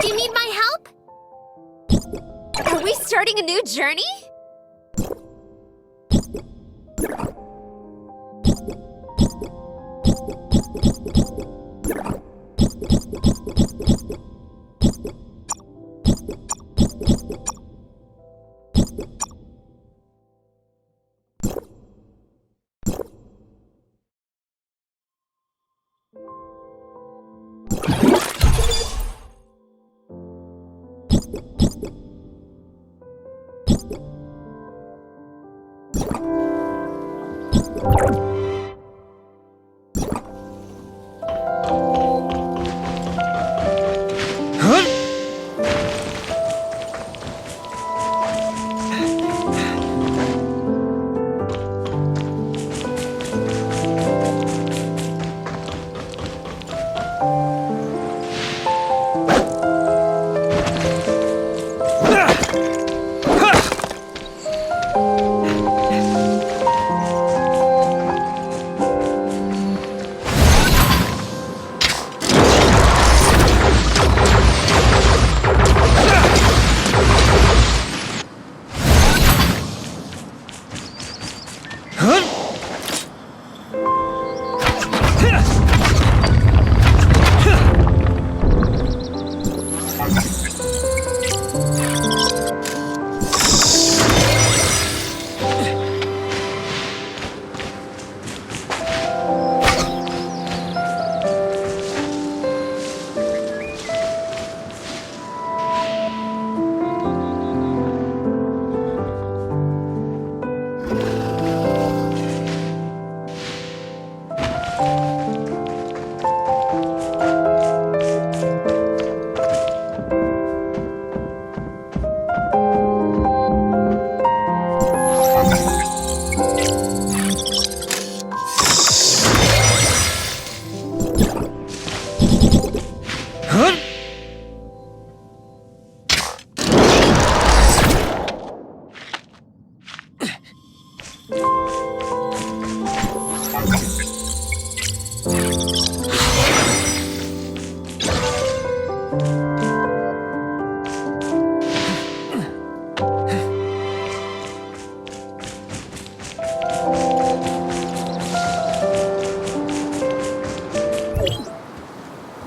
Do you need my help? Are we starting a new journey?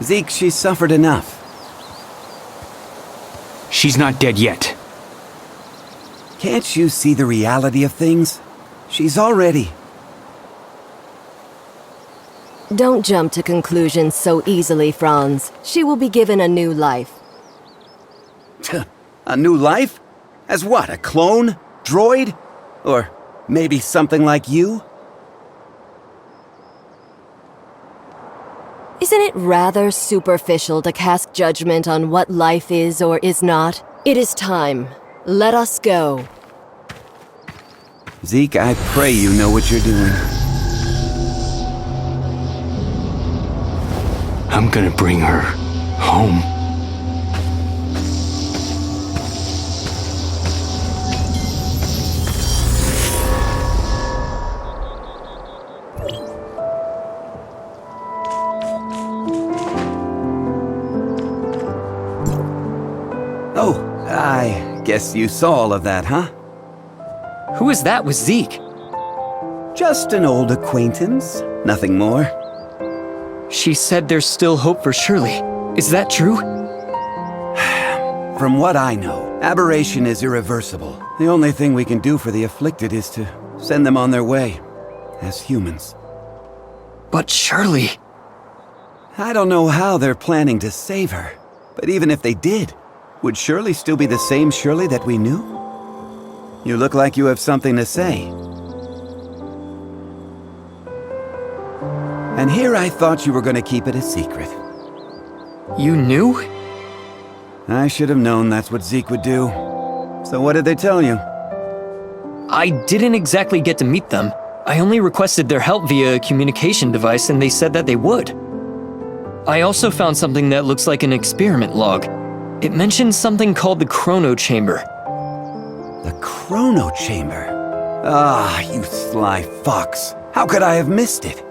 Zeke, she's suffered enough. She's not dead yet. Can't you see the reality of things? She's already... Don't jump to conclusions so easily, Franz. She will be given a new life. A new life? As what, a clone? Droid? Or maybe something like you? Isn't it rather superficial to cast judgment on what life is or is not? It is time. Let us go. Zeke, I pray you know what you're doing. I'm gonna bring her home. Oh, I guess you saw all of that, huh? Who is that with Zeke? Just an old acquaintance, nothing more. She said there's still hope for Shirley. Is that true? From what I know, aberration is irreversible. The only thing we can do for the afflicted is to send them on their way, as humans. But Shirley... I don't know how they're planning to save her, but even if they did, would Shirley still be the same Shirley that we knew? You look like you have something to say. And here I thought you were going to keep it a secret. You knew? I should have known that's what Zeke would do. So what did they tell you? I didn't exactly get to meet them. I only requested their help via a communication device and they said that they would. I also found something that looks like an experiment log. It mentions something called the Chrono Chamber. The Chrono Chamber? Ah, you sly fox. How could I have missed it?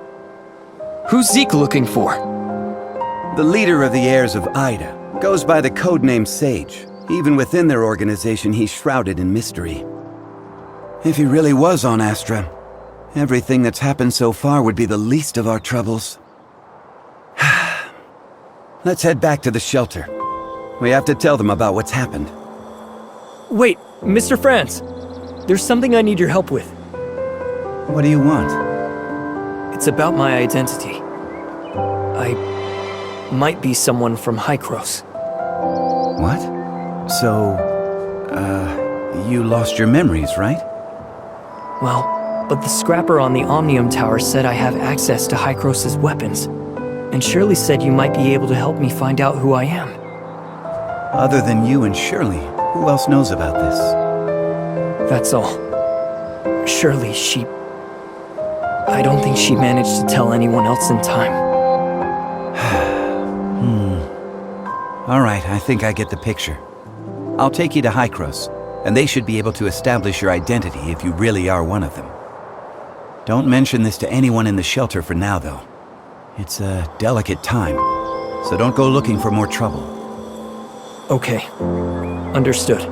Who's Zeke looking for? The leader of the heirs of Ida. Goes by the codename Sage. Even within their organization, he's shrouded in mystery. If he really was on Astra, everything that's happened so far would be the least of our troubles. Let's head back to the shelter. We have to tell them about what's happened. Wait, Mr. France. There's something I need your help with. What do you want? It's about my identity. I might be someone from Hykros. What? So, you lost your memories, right? Well, but the scrapper on the Omnium Tower said I have access to Hykros' weapons. And Shirley said you might be able to help me find out who I am. Other than you and Shirley, who else knows about this? That's all. Shirley, I don't think she managed to tell anyone else in time. All right, I think I get the picture. I'll take you to Hykros, and they should be able to establish your identity if you really are one of them. Don't mention this to anyone in the shelter for now, though. It's a delicate time, so don't go looking for more trouble. Okay. Understood.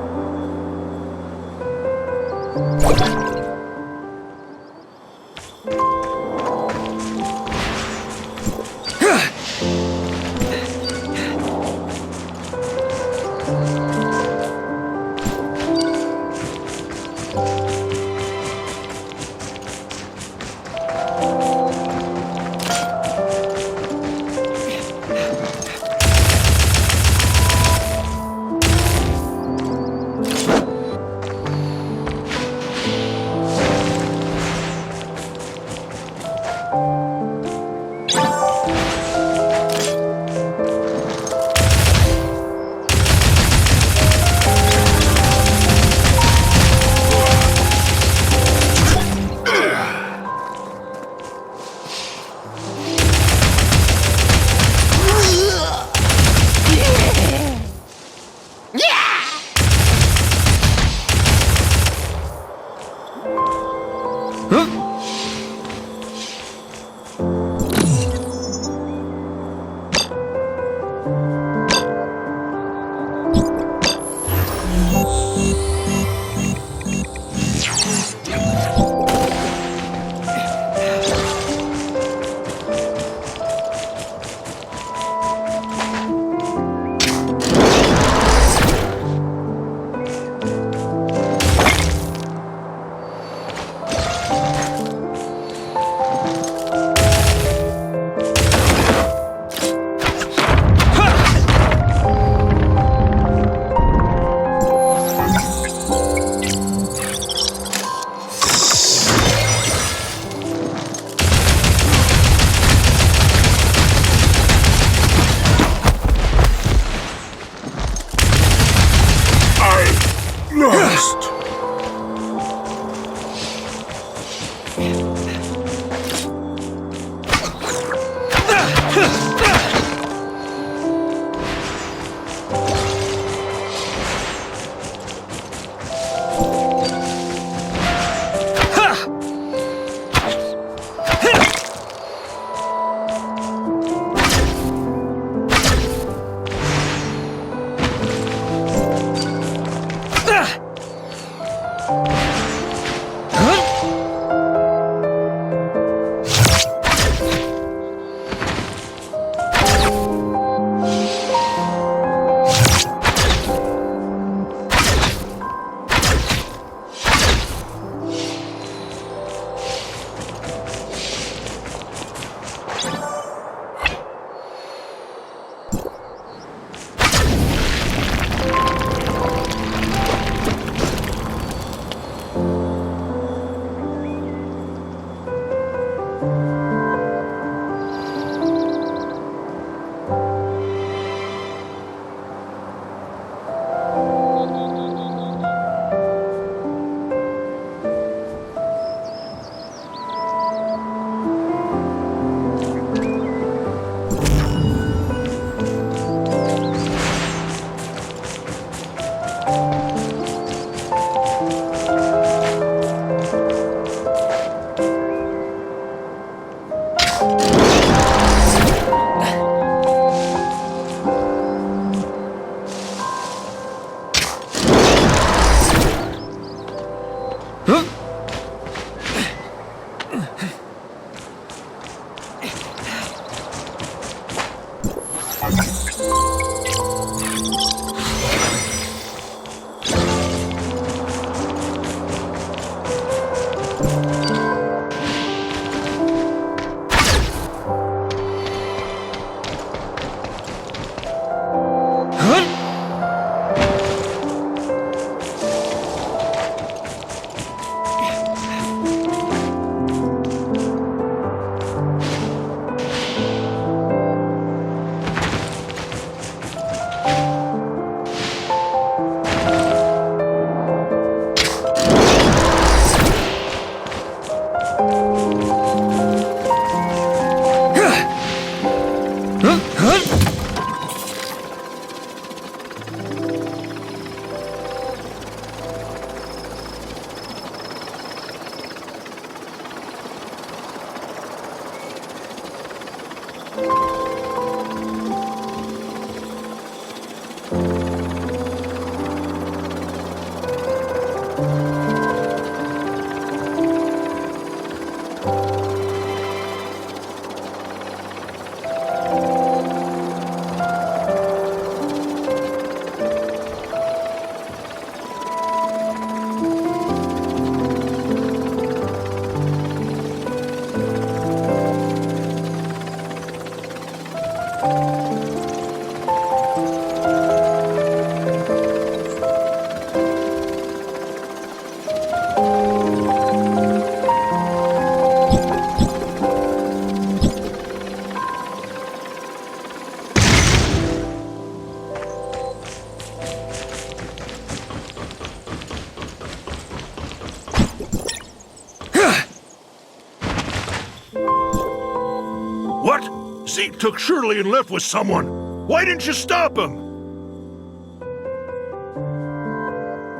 Zeke took Shirley and left with someone. Why didn't you stop him?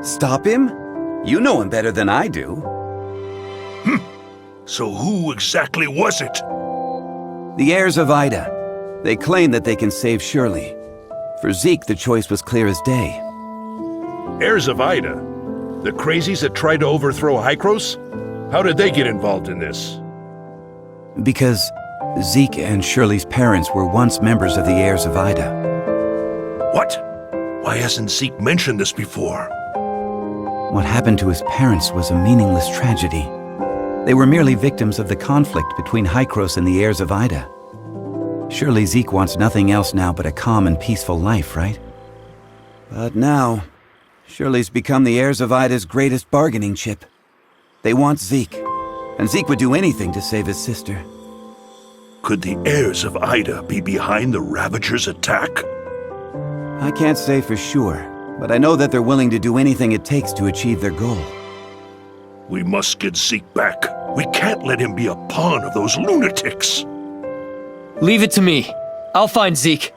Stop him? You know him better than I do. So who exactly was it? The heirs of Ida. They claim that they can save Shirley. For Zeke, the choice was clear as day. Heirs of Ida? The crazies that tried to overthrow Hykros? How did they get involved in this? Because Zeke and Shirley's parents were once members of the heirs of Ida. What? Why hasn't Zeke mentioned this before? What happened to his parents was a meaningless tragedy. They were merely victims of the conflict between Hykros and the heirs of Ida. Surely Zeke wants nothing else now but a calm and peaceful life, right? But now, Shirley's become the heirs of Ida's greatest bargaining chip. They want Zeke, and Zeke would do anything to save his sister. Could the heirs of Ida be behind the Ravagers' attack? I can't say for sure, but I know that they're willing to do anything it takes to achieve their goal. We must get Zeke back. We can't let him be a pawn of those lunatics. Leave it to me. I'll find Zeke.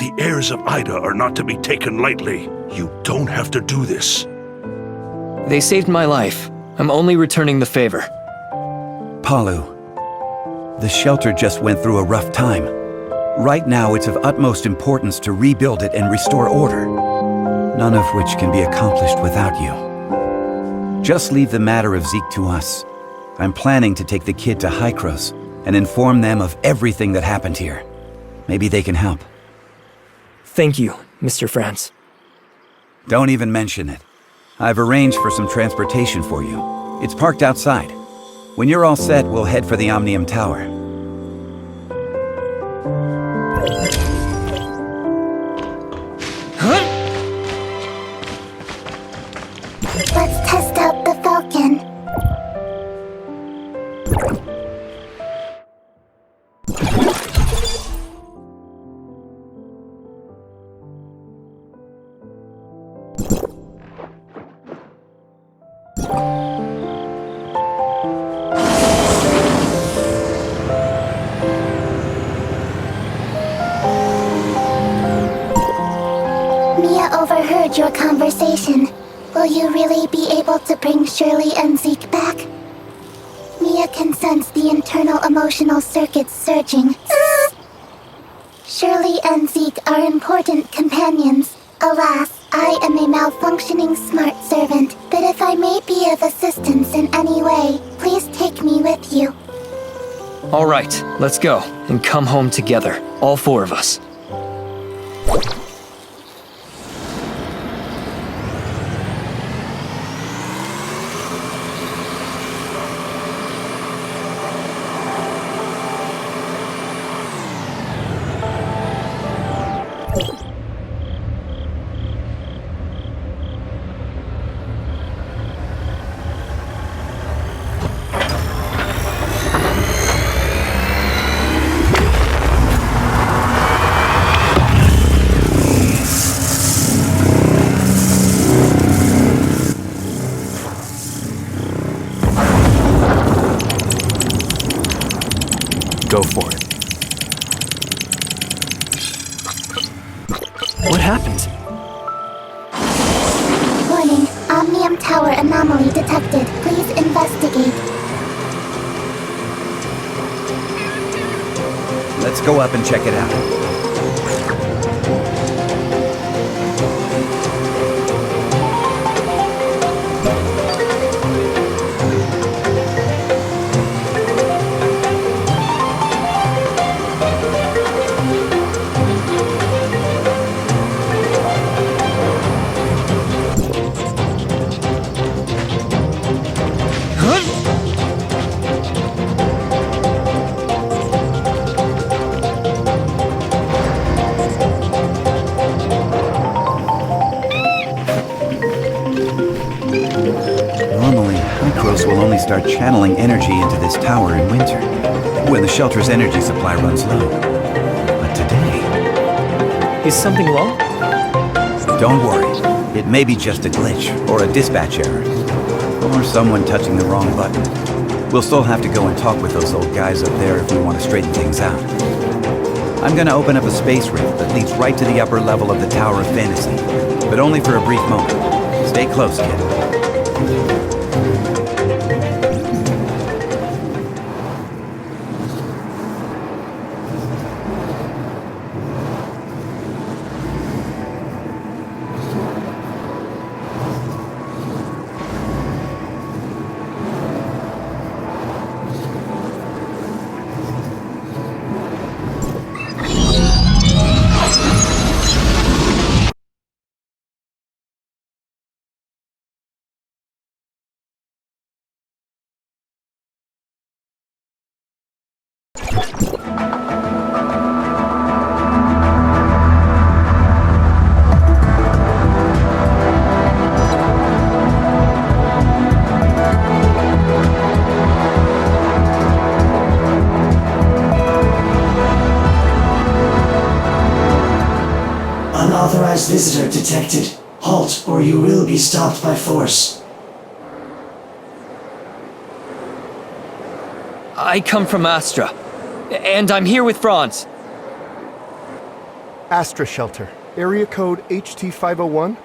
The heirs of Ida are not to be taken lightly. You don't have to do this. They saved my life. I'm only returning the favor. Palu, the shelter just went through a rough time. Right now, it's of utmost importance to rebuild it and restore order, none of which can be accomplished without you. Just leave the matter of Zeke to us. I'm planning to take the kid to Hykros and inform them of everything that happened here. Maybe they can help. Thank you, Mr. Franz. Don't even mention it. I've arranged for some transportation for you. It's parked outside. When you're all set, we'll head for the Omnium Tower. Let's test out the Falcon. Mia overheard your conversation. Will you really be able to bring Shirley and Zeke back? Mia can sense the internal emotional circuits surging. Shirley and Zeke are important companions. Alas, I am a malfunctioning smart servant, but if I may be of assistance in any way, please take me with you. All right, let's go and come home together, all four of us. Go for it. What happened? Warning, Omnium Tower anomaly detected. Please investigate. Let's go up and check it out. Normally, Hykros will only start channeling energy into this tower in winter, when the shelter's energy supply runs low. But today... Is something wrong? Don't worry. It may be just a glitch, or a dispatch error, or someone touching the wrong button. We'll still have to go and talk with those old guys up there if we want to straighten things out. I'm gonna open up a space rift that leads right to the upper level of the Tower of Fantasy, but only for a brief moment. Stay close, kid. Unauthorized visitor detected. Halt, or you will be stopped by force. I come from Astra, and I'm here with Franz. Astra Shelter. Area code HT501.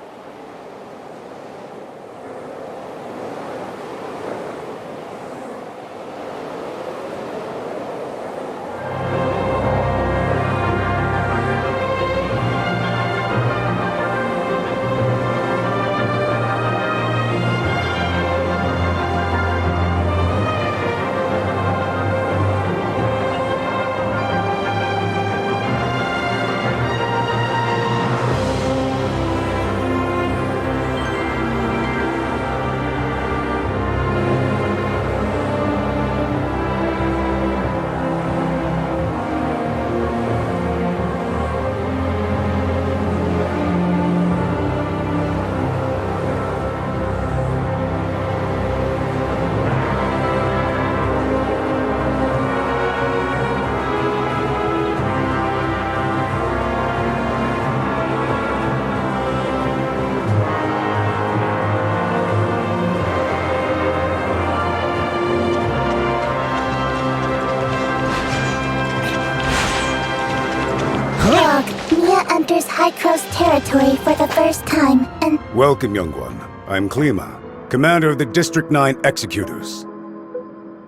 Mia enters High Cross territory for the first time, and Welcome, young one. I'm Klima, commander of the District 9 Executors.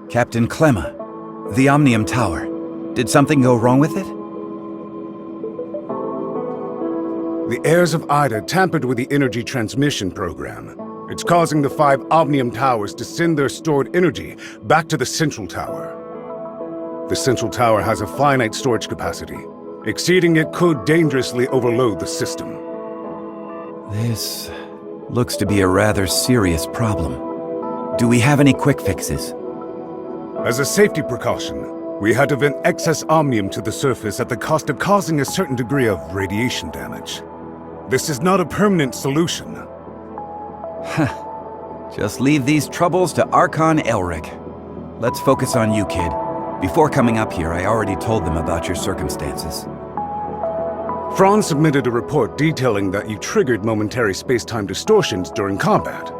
Captain Clemma, the Omnium Tower. Did something go wrong with it? The heirs of Ida tampered with the energy transmission program. It's causing the 5 Omnium Towers to send their stored energy back to the Central Tower. The Central Tower has a finite storage capacity. Exceeding it could dangerously overload the system. This looks to be a rather serious problem. Do we have any quick fixes? As a safety precaution, we had to vent excess omnium to the surface at the cost of causing a certain degree of radiation damage. This is not a permanent solution. Just leave these troubles to Archon Elric. Let's focus on you, kid. Before coming up here, I already told them about your circumstances. Franz submitted a report detailing that you triggered momentary space-time distortions during combat.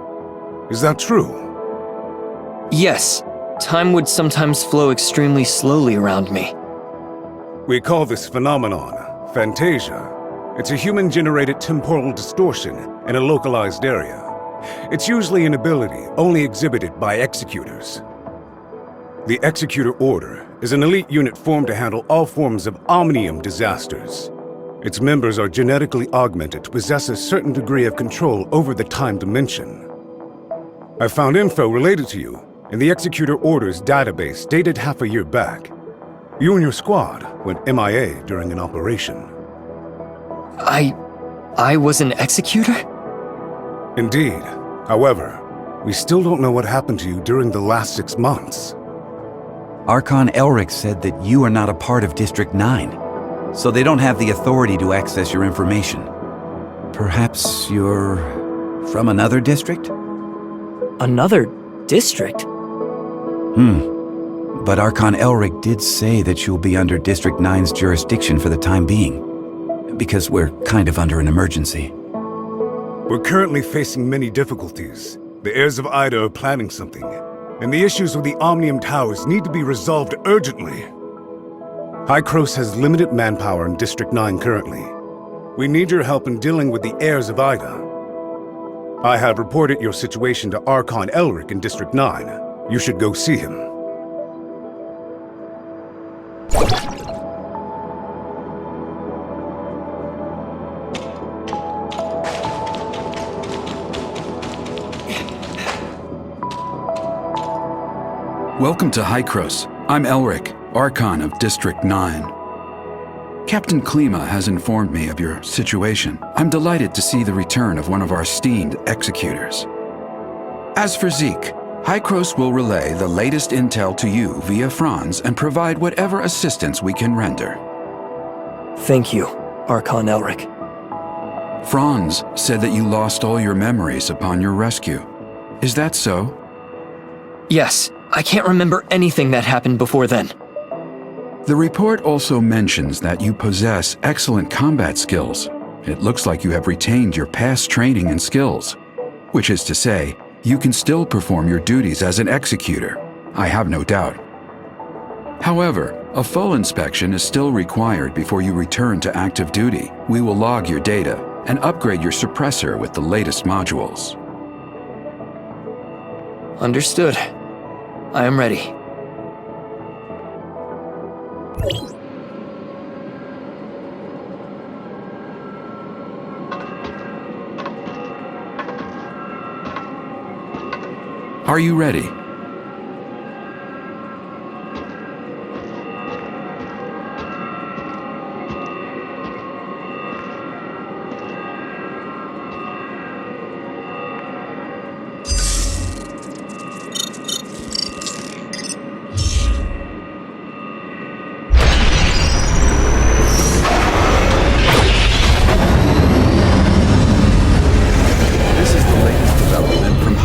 Is that true? Yes, time would sometimes flow extremely slowly around me. We call this phenomenon Fantasia. It's a human-generated temporal distortion in a localized area. It's usually an ability only exhibited by executors. The Executor Order is an elite unit formed to handle all forms of omnium disasters. Its members are genetically augmented to possess a certain degree of control over the time dimension. I found info related to you in the Executor Order's database dated half a year back. You and your squad went MIA during an operation. I was an executor? Indeed. However, we still don't know what happened to you during the last 6 months. Archon Elric said that you are not a part of District 9, so they don't have the authority to access your information. Perhaps you're from another district? Another district? But Archon Elric did say that you'll be under District 9's jurisdiction for the time being, because we're kind of under an emergency. We're currently facing many difficulties. The heirs of Ida are planning something, and the issues with the Omnium Towers need to be resolved urgently. Hykros has limited manpower in District 9 currently. We need your help in dealing with the heirs of Ida. I have reported your situation to Archon Elric in District 9. You should go see him. Welcome to Hykros. I'm Elric, Archon of District 9. Captain Klima has informed me of your situation. I'm delighted to see the return of one of our esteemed executors. As for Zeke, Hykros will relay the latest intel to you via Franz and provide whatever assistance we can render. Thank you, Archon Elric. Franz said that you lost all your memories upon your rescue. Is that so? Yes, I can't remember anything that happened before then. The report also mentions that you possess excellent combat skills. It looks like you have retained your past training and skills, which is to say, you can still perform your duties as an executor. I have no doubt. However, a full inspection is still required before you return to active duty. We will log your data and upgrade your suppressor with the latest modules. Understood. I am ready. Are you ready?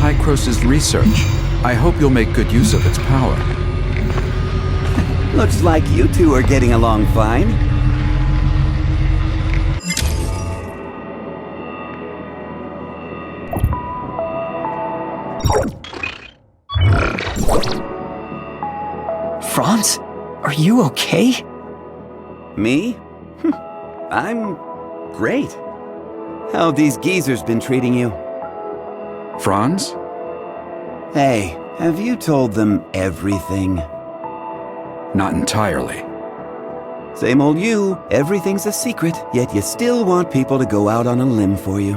Hykros' research. I hope you'll make good use of its power. Looks like you two are getting along fine. Franz? Are you okay? Me? I'm great. How have these geezers been treating you? Franz? Hey, have you told them everything? Not entirely. Same old you. Everything's a secret, yet you still want people to go out on a limb for you.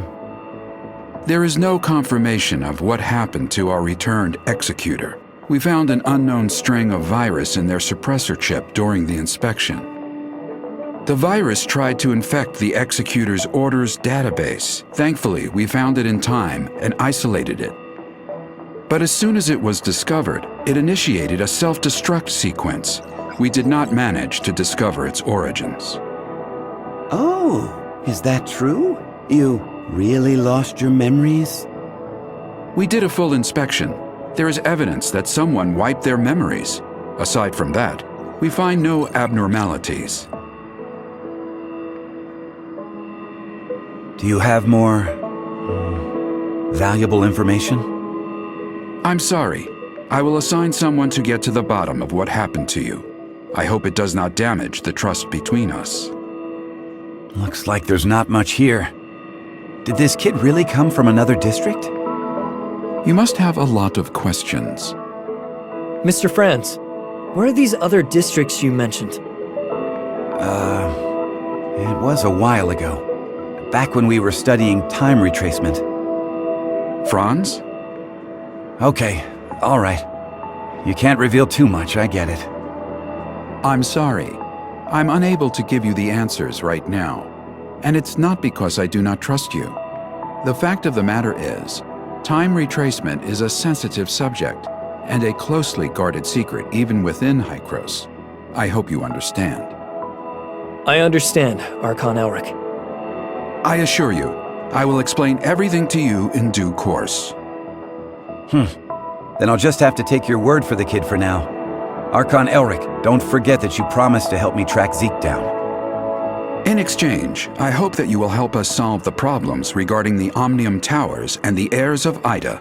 There is no confirmation of what happened to our returned executor. We found an unknown string of virus in their suppressor chip during the inspection. The virus tried to infect the executor's orders database. Thankfully, we found it in time and isolated it. But as soon as it was discovered, it initiated a self-destruct sequence. We did not manage to discover its origins. Oh, is that true? You really lost your memories? We did a full inspection. There is evidence that someone wiped their memories. Aside from that, we find no abnormalities. Do you have more valuable information? I'm sorry. I will assign someone to get to the bottom of what happened to you. I hope it does not damage the trust between us. Looks like there's not much here. Did this kid really come from another district? You must have a lot of questions. Mr. Franz, where are these other districts you mentioned? It was a while ago. Back when we were studying time retracement. Franz? Okay, all right. You can't reveal too much, I get it. I'm sorry. I'm unable to give you the answers right now. And it's not because I do not trust you. The fact of the matter is, time retracement is a sensitive subject and a closely guarded secret even within Hykros. I hope you understand. I understand, Archon Elric. I assure you, I will explain everything to you in due course. Then I'll just have to take your word for the kid for now. Archon Elric, don't forget that you promised to help me track Zeke down. In exchange, I hope that you will help us solve the problems regarding the Omnium Towers and the heirs of Ida.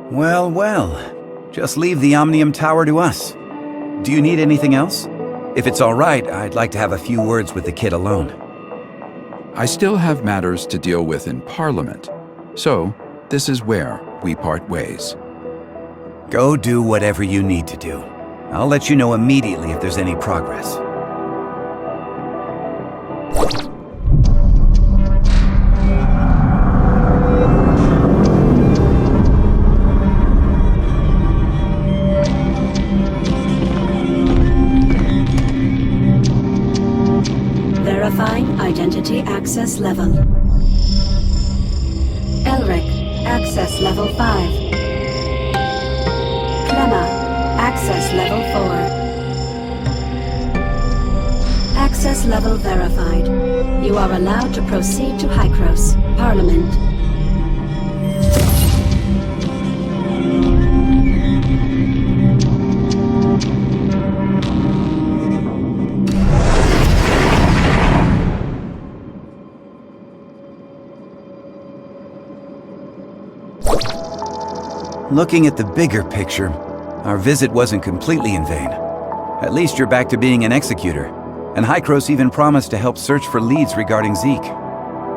Well, well. Just leave the Omnium Tower to us. Do you need anything else? If it's all right, I'd like to have a few words with the kid alone. I still have matters to deal with in Parliament, so this is where we part ways. Go do whatever you need to do. I'll let you know immediately if there's any progress. Verifying identity access level. Elric, access level 5. Clemma, access level 4. Access level verified. You are allowed to proceed to Hykros, Parliament. Looking at the bigger picture, our visit wasn't completely in vain. At least you're back to being an executor, and Hykros even promised to help search for leads regarding Zeke.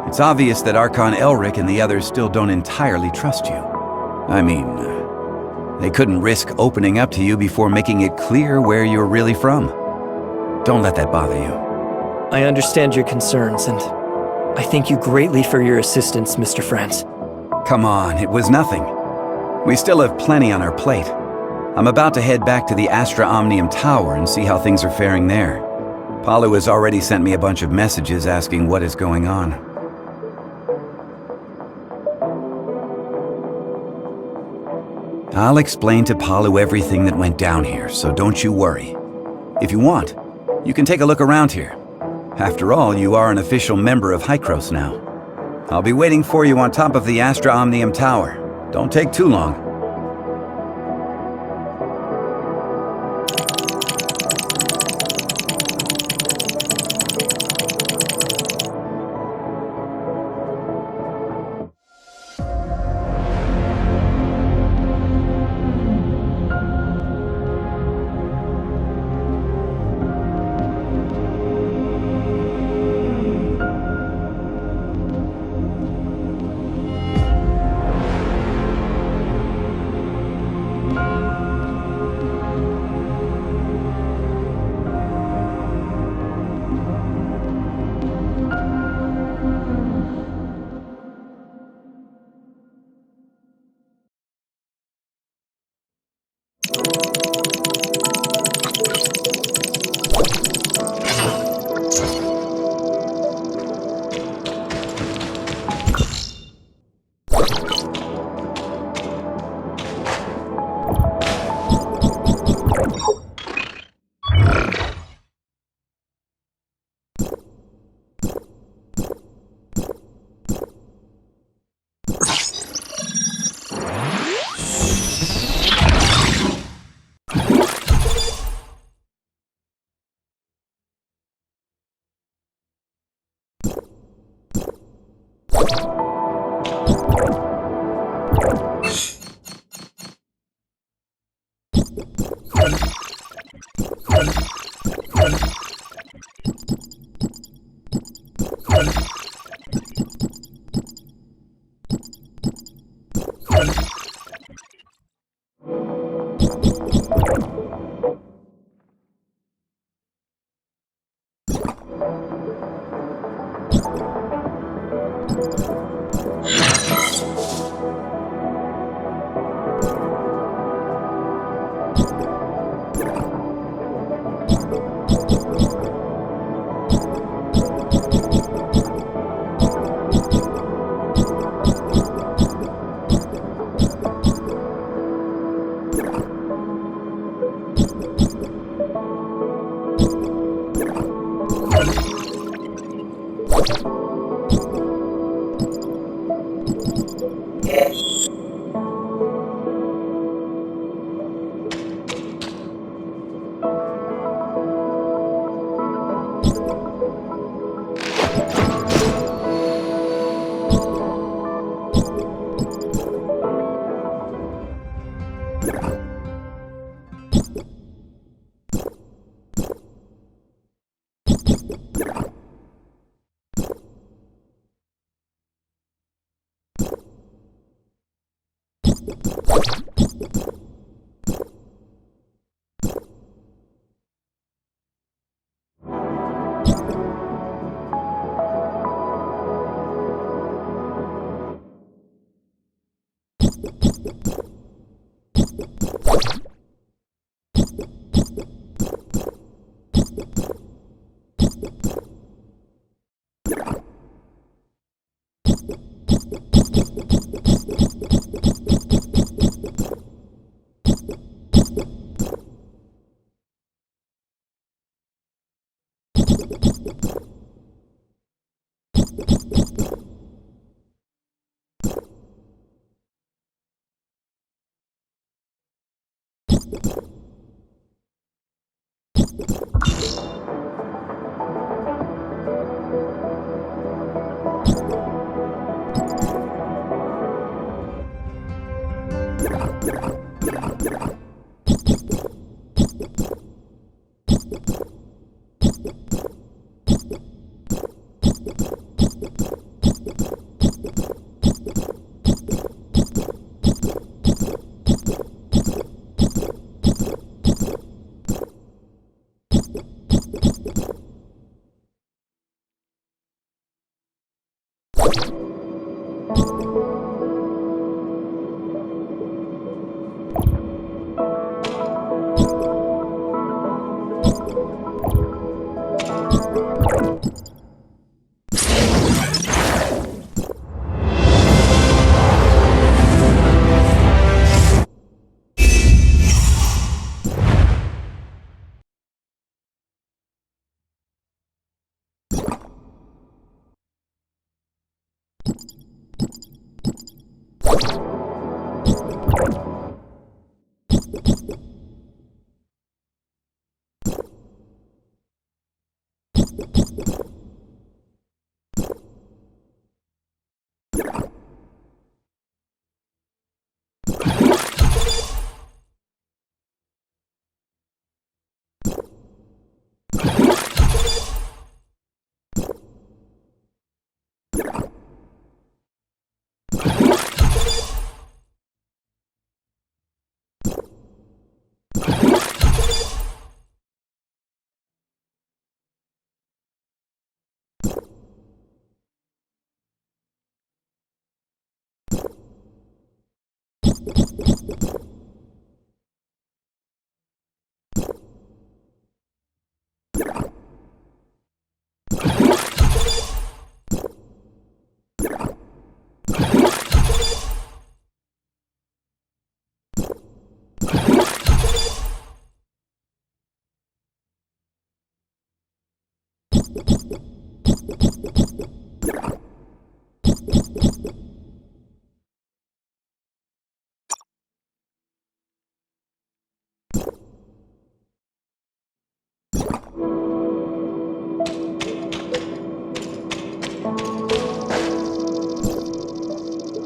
It's obvious that Archon Elric and the others still don't entirely trust you. I mean, they couldn't risk opening up to you before making it clear where you're really from. Don't let that bother you. I understand your concerns, and I thank you greatly for your assistance, Mr. France. Come on, it was nothing. We still have plenty on our plate. I'm about to head back to the Astra Omnium Tower and see how things are faring there. Palu has already sent me a bunch of messages asking what is going on. I'll explain to Palu everything that went down here, so don't you worry. If you want, you can take a look around here. After all, you are an official member of Hykros now. I'll be waiting for you on top of the Astra Omnium Tower. Don't take too long.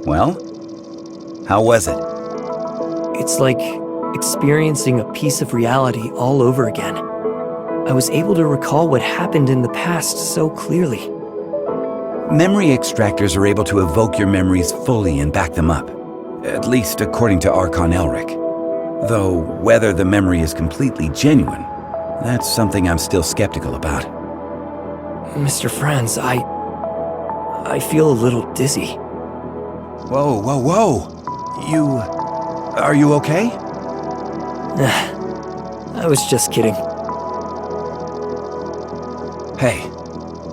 Well, how was it? It's like experiencing a piece of reality all over again. I was able to recall what happened in the past so clearly. Memory extractors are able to evoke your memories fully and back them up. At least according to Archon Elric. Though whether the memory is completely genuine, that's something I'm still skeptical about. Mr. Franz, I feel a little dizzy. Whoa, whoa, whoa! Are you okay? I was just kidding. Hey,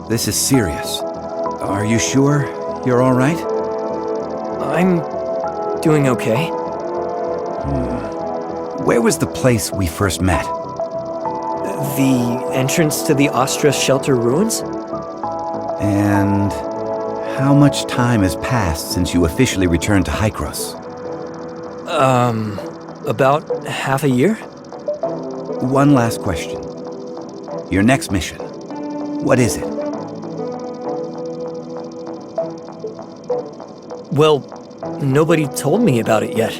this is serious. Are you sure you're all right? I'm doing okay. Where was the place we first met? The entrance to the Astra shelter ruins? And how much time has passed since you officially returned to Hykros? About half a year? One last question. Your next mission, what is it? Well, nobody told me about it yet.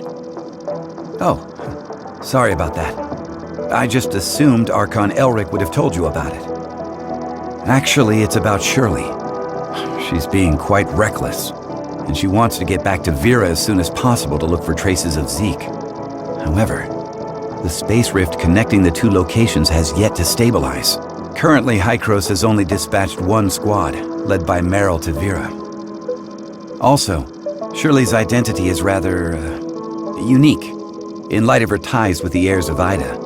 Oh, sorry about that. I just assumed Archon Elric would have told you about it. Actually, it's about Shirley. She's being quite reckless, and she wants to get back to Vera as soon as possible to look for traces of Zeke. However, the space rift connecting the two locations has yet to stabilize. Currently, Hykros has only dispatched one squad, led by Meryl to Vera. Also, Shirley's identity is rather, unique, in light of her ties with the heirs of Ida.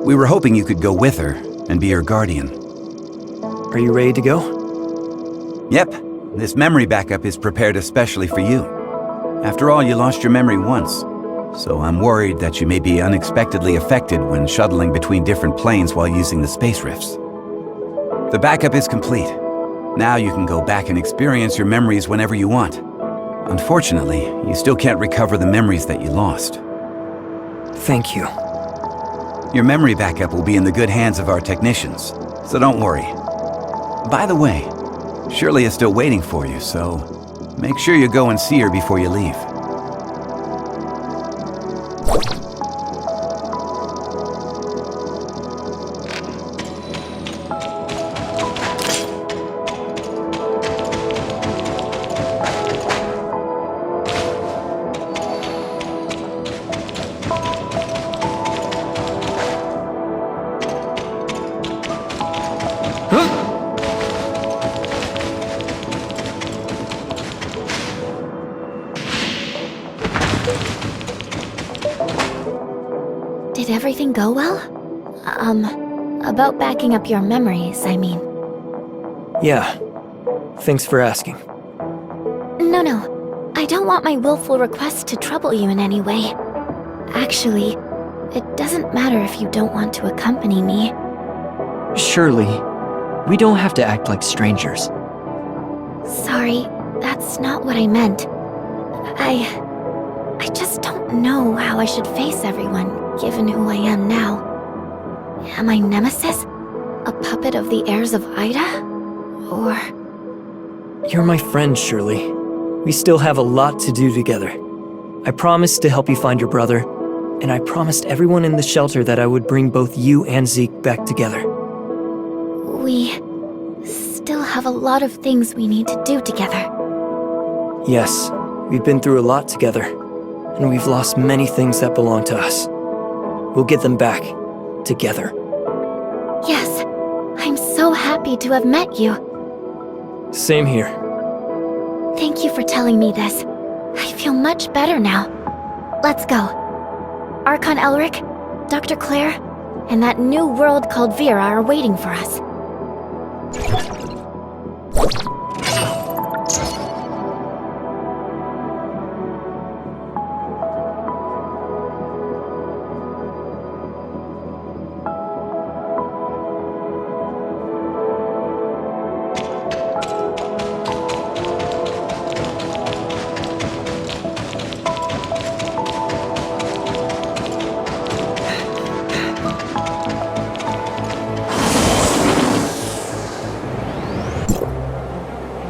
We were hoping you could go with her and be her guardian. Are you ready to go? Yep, this memory backup is prepared especially for you. After all, you lost your memory once, so I'm worried that you may be unexpectedly affected when shuttling between different planes while using the space rifts. The backup is complete. Now you can go back and experience your memories whenever you want. Unfortunately, you still can't recover the memories that you lost. Thank you. Your memory backup will be in the good hands of our technicians, so don't worry. By the way, Shirley is still waiting for you, so make sure you go and see her before you leave. Did everything go well? About backing up your memories, I mean. Yeah. Thanks for asking. No. I don't want my willful request to trouble you in any way. Actually, it doesn't matter if you don't want to accompany me. Shirley, we don't have to act like strangers. Sorry, that's not what I meant. I just don't know how I should face everyone, given who I am now. Am I Nemesis? A puppet of the heirs of Ida? Or... You're my friend, Shirley. We still have a lot to do together. I promised to help you find your brother, and I promised everyone in the shelter that I would bring both you and Zeke back together. We still have a lot of things we need to do together. Yes, we've been through a lot together, and we've lost many things that belong to us. We'll get them back, together. Yes, I'm so happy to have met you. Same here. Thank you for telling me this. I feel much better now. Let's go. Archon Elric, Dr. Claire, and that new world called Vera are waiting for us.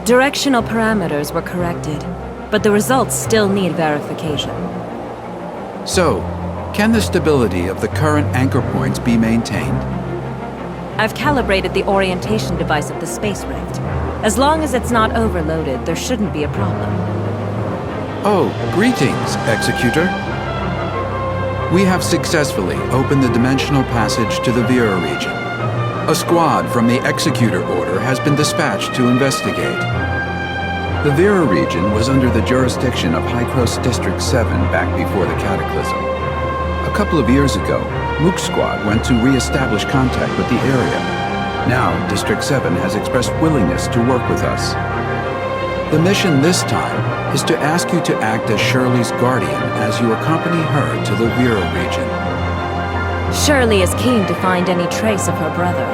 Directional parameters were corrected, but the results still need verification. So, can the stability of the current anchor points be maintained? I've calibrated the orientation device of the space rift. As long as it's not overloaded, there shouldn't be a problem. Oh, greetings, Executor. We have successfully opened the dimensional passage to the Vera region. A squad from the Executor Order has been dispatched to investigate. The Vera region was under the jurisdiction of Hykros District 7 back before the Cataclysm. A couple of years ago, Mook's squad went to re-establish contact with the area. Now, District 7 has expressed willingness to work with us. The mission this time is to ask you to act as Shirley's guardian as you accompany her to the Vera region. Shirley is keen to find any trace of her brother.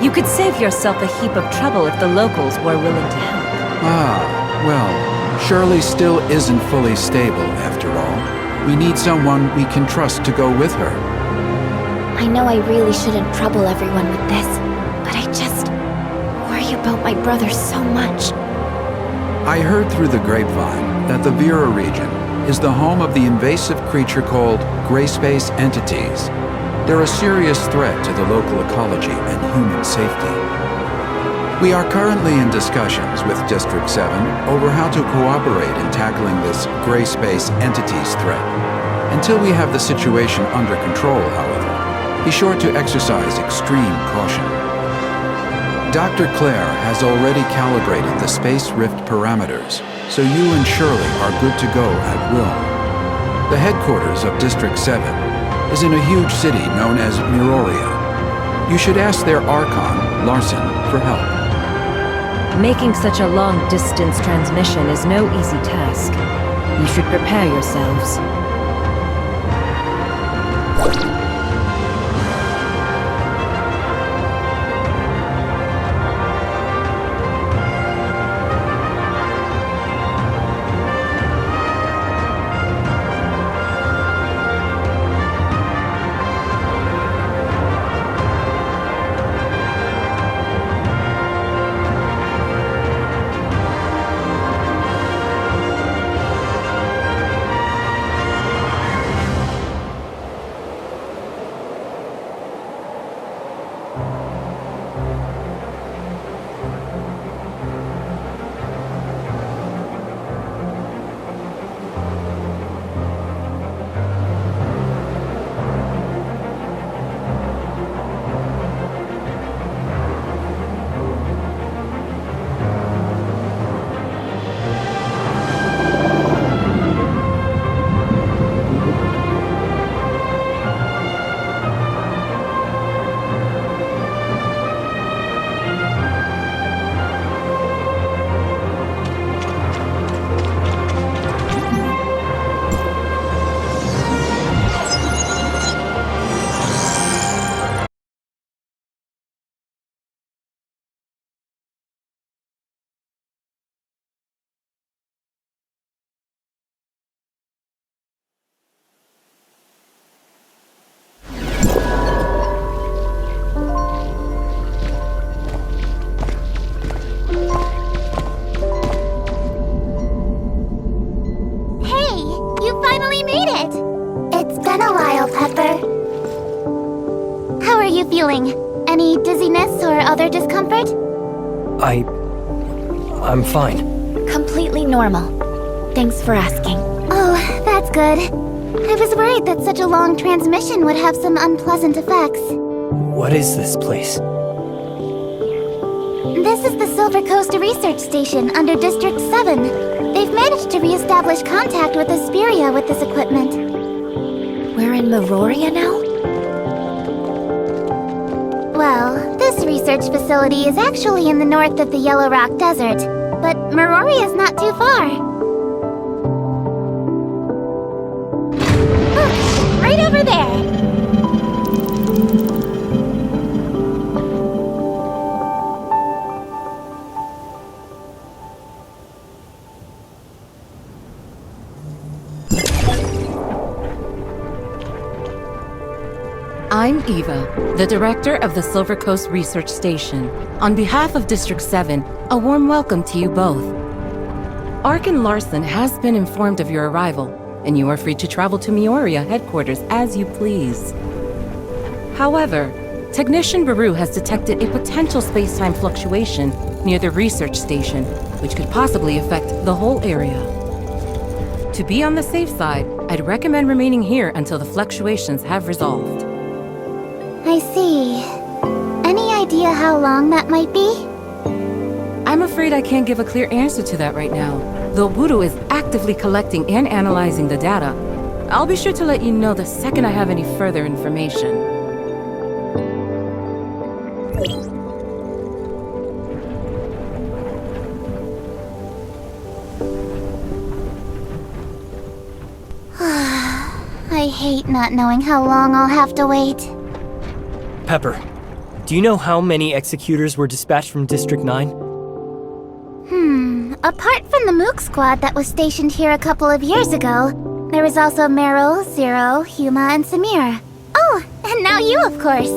You could save yourself a heap of trouble if the locals were willing to help. Well, Shirley still isn't fully stable after all. We need someone we can trust to go with her. I know I really shouldn't trouble everyone with this, but I just worry about my brother so much. I heard through the grapevine that the Vera region is the home of the invasive creature called gray space entities. They're a serious threat to the local ecology and human safety. We are currently in discussions with District 7 over how to cooperate in tackling this gray space entities threat. Until we have the situation under control, however, be sure to exercise extreme caution. Dr. Claire has already calibrated the space rift parameters, so you and Shirley are good to go at will. The headquarters of District 7 is in a huge city known as Miroria. You should ask their Archon, Larson, for help. Making such a long-distance transmission is no easy task. You should prepare yourselves. Feeling? Any dizziness or other discomfort? I'm fine. Completely normal. Thanks for asking. Oh, that's good. I was worried that such a long transmission would have some unpleasant effects. What is this place? This is the Silver Coast Research Station under District 7. They've managed to re-establish contact with Asperia with this equipment. We're in Miroria now? Well, this research facility is actually in the north of the Yellow Rock Desert, but Miroria is not too far. Look, right over there! I'm Eva, the director of the Silver Coast Research Station. On behalf of District 7, a warm welcome to you both. Archon Larson has been informed of your arrival, and you are free to travel to Miroria headquarters as you please. However, Technician Baru has detected a potential space-time fluctuation near the research station, which could possibly affect the whole area. To be on the safe side, I'd recommend remaining here until the fluctuations have resolved. I see. Any idea how long that might be? I'm afraid I can't give a clear answer to that right now, though Budo is actively collecting and analyzing the data. I'll be sure to let you know the second I have any further information. I hate not knowing how long I'll have to wait. Pepper, do you know how many executors were dispatched from District 9? Apart from the Mook squad that was stationed here a couple of years ago, there was also Meryl, Zero, Huma, and Samir. Oh, and now you, of course.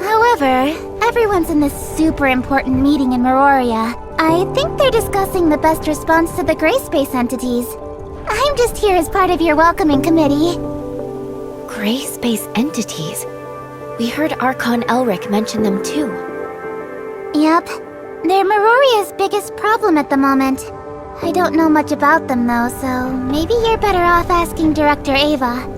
However, everyone's in this super important meeting in Miroria. I think they're discussing the best response to the gray space entities. I'm just here as part of your welcoming committee. Gray space entities? We heard Archon Elric mention them too. Yep. They're Miroria's biggest problem at the moment. I don't know much about them though, so maybe you're better off asking Director Ava.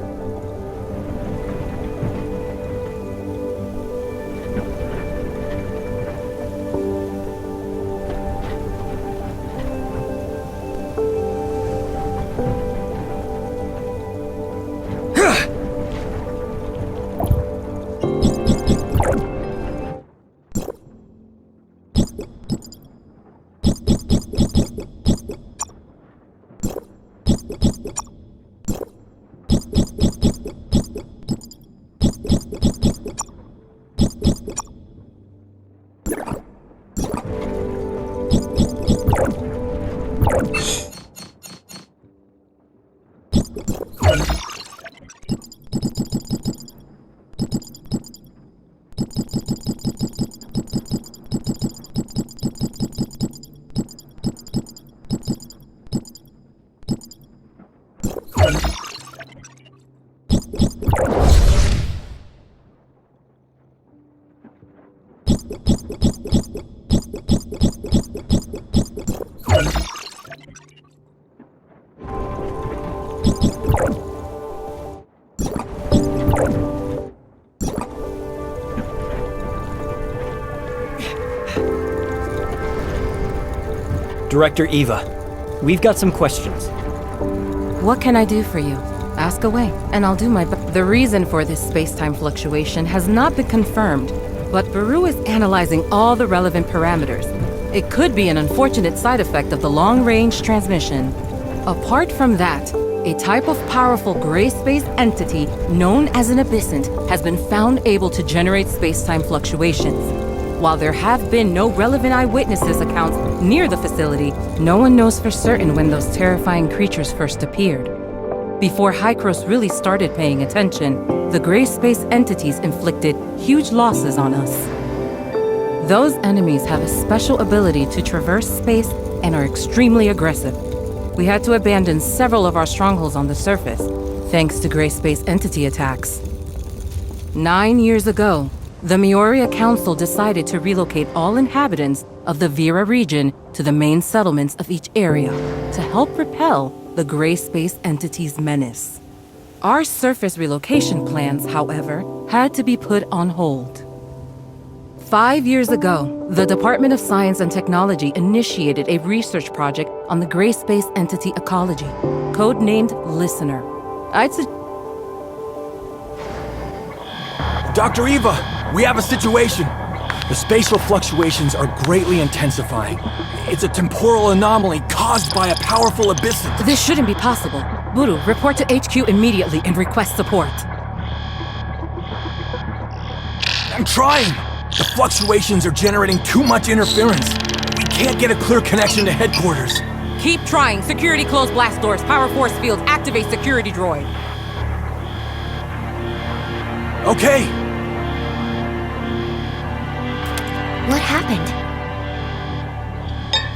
Director Eva, we've got some questions. What can I do for you? Ask away, and I'll do my best. The reason for this space-time fluctuation has not been confirmed, but Baru is analyzing all the relevant parameters. It could be an unfortunate side effect of the long-range transmission. Apart from that, a type of powerful gray space entity known as an abyssant has been found able to generate space-time fluctuations. While there have been no relevant eyewitnesses accounts near the facility, no one knows for certain when those terrifying creatures first appeared. Before Hykros really started paying attention, the gray space entities inflicted huge losses on us. Those enemies have a special ability to traverse space and are extremely aggressive. We had to abandon several of our strongholds on the surface, thanks to gray space entity attacks. 9 years ago, the Mioria Council decided to relocate all inhabitants of the Vera region to the main settlements of each area to help repel the gray space entity's menace. Our surface relocation plans, however, had to be put on hold. 5 years ago, the Department of Science and Technology initiated a research project on the gray space entity ecology, codenamed Listener. Dr. Eva, we have a situation. The spatial fluctuations are greatly intensifying. It's a temporal anomaly caused by a powerful abyssant. This shouldn't be possible. Buru, report to HQ immediately and request support. I'm trying. The fluctuations are generating too much interference. We can't get a clear connection to headquarters. Keep trying. Security close blast doors. Power force fields. Activate security droid. Okay. What happened?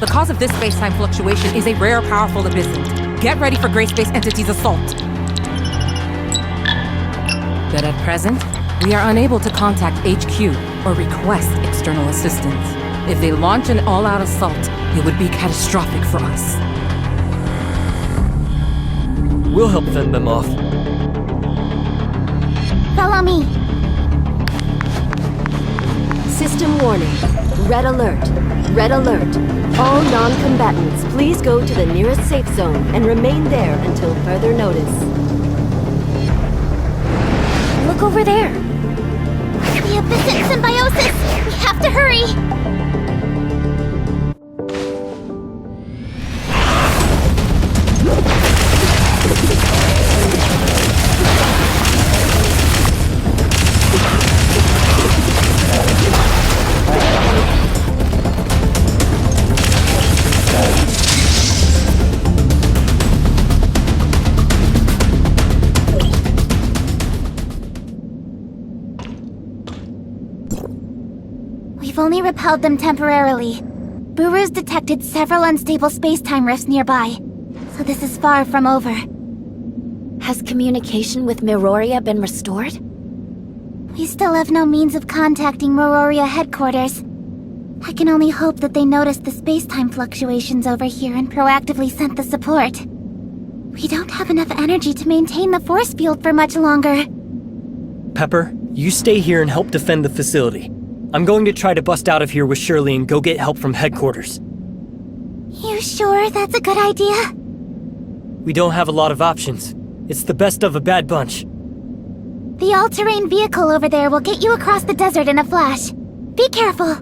The cause of this space-time fluctuation is a rare, powerful abyssant. Get ready for Gray Space Entity's assault. But at present, we are unable to contact HQ or request external assistance. If they launch an all-out assault, it would be catastrophic for us. We'll help fend them off. Follow me. System warning. Red alert. Red alert. All non-combatants, please go to the nearest safe zone and remain there until further notice. Look over there. The abyssant symbiosis! We have to hurry! We've only repelled them temporarily. Buru's detected several unstable space-time rifts nearby, so this is far from over. Has communication with Miroria been restored? We still have no means of contacting Miroria headquarters. I can only hope that they noticed the space-time fluctuations over here and proactively sent the support. We don't have enough energy to maintain the force field for much longer. Pepper, you stay here and help defend the facility. I'm going to try to bust out of here with Shirley and go get help from headquarters. You sure that's a good idea? We don't have a lot of options. It's the best of a bad bunch. The all-terrain vehicle over there will get you across the desert in a flash. Be careful.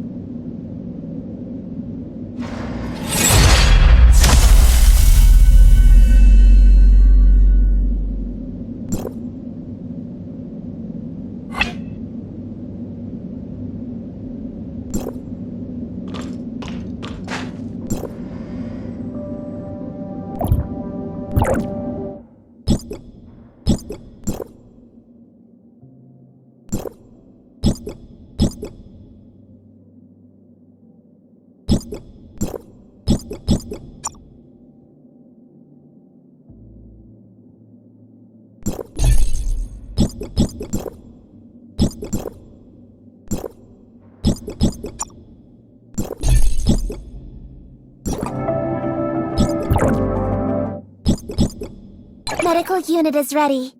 Medical unit is ready.